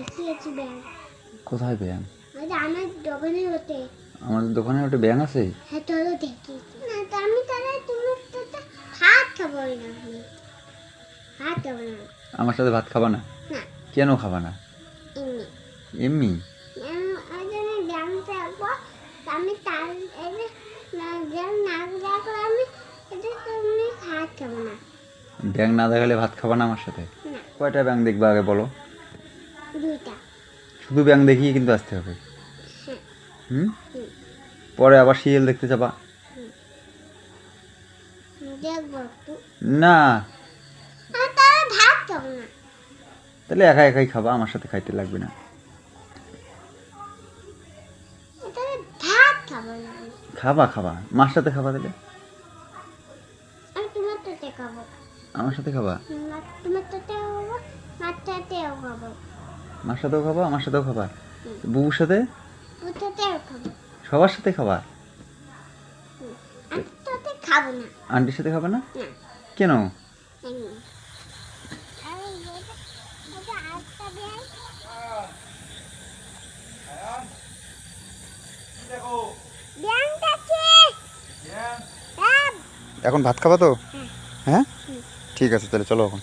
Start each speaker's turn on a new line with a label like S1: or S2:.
S1: দেখিয়েছি ব্যাং।
S2: কোথায় ব্যাং?
S1: আমার দোকানে ওঠে।
S2: আমাদের দোকানে ওটা ব্যাং আছে?
S1: হ্যাঁ তোরও দেখিয়েছি না তো আমি তাহলে তোমার সাথে ভাত খাবো না, আমি ভাত খাবো না।
S2: আমার সাথে ভাত খাবা না?
S1: না
S2: কেন খাবা না?
S1: এমনি
S2: এমনি?
S1: আমি ব্যাং থাকবো, আমি তার নাক রাখবো, আমি এটা তুমি ভাত খাবো না।
S2: ব্যাং না দেখালে ভাত খাবা না আমার সাথে?
S1: না
S2: কয়টা ব্যাং দেখবা আগে বলো?
S1: দুইটা।
S2: শুধু ব্যাং দেখিয়ে কিন্তু আসতে হবে।
S1: হ্যাঁ
S2: হুম? পরে আবার শিয়াল দেখতে যাবা?
S1: দেখবো একটু।
S2: না
S1: আমি তাহলে ভাত খাবো না।
S2: তাহলে একা একাই খাবা, আমার সাথে খাইতে লাগবে না।
S1: তাহলে ভাত খাবো না আমি।
S2: খাবা খাবা, মার সাথে খাবা তাহলে?
S1: আমি তোমার সাথে খাবো।
S2: আমার সাথে খাবা?
S1: তোমার সাথেও খাবো, মার সাথেও খাবো।
S2: মার সাথেও খাবা, আমার সাথেও খাবা,
S1: হুম।
S2: বুবুর সাথে,
S1: তোর সাথেও খাবো।
S2: সবার সাথে খাবা?
S1: আমি তোর সাথে খাবো না।
S2: আন্টির সাথে খাবে না?
S1: না
S2: কেন?
S1: এমনি। আমি এটা আটটা ব্যাগ। ব্যাংকটা কি? হ্যাঁ।
S2: এখন ভাত খাবা তো?
S1: হ্যাঁ।
S2: হ্যাঁ
S1: হুম।
S2: ঠিক আছে, তাহলে চলো এখন।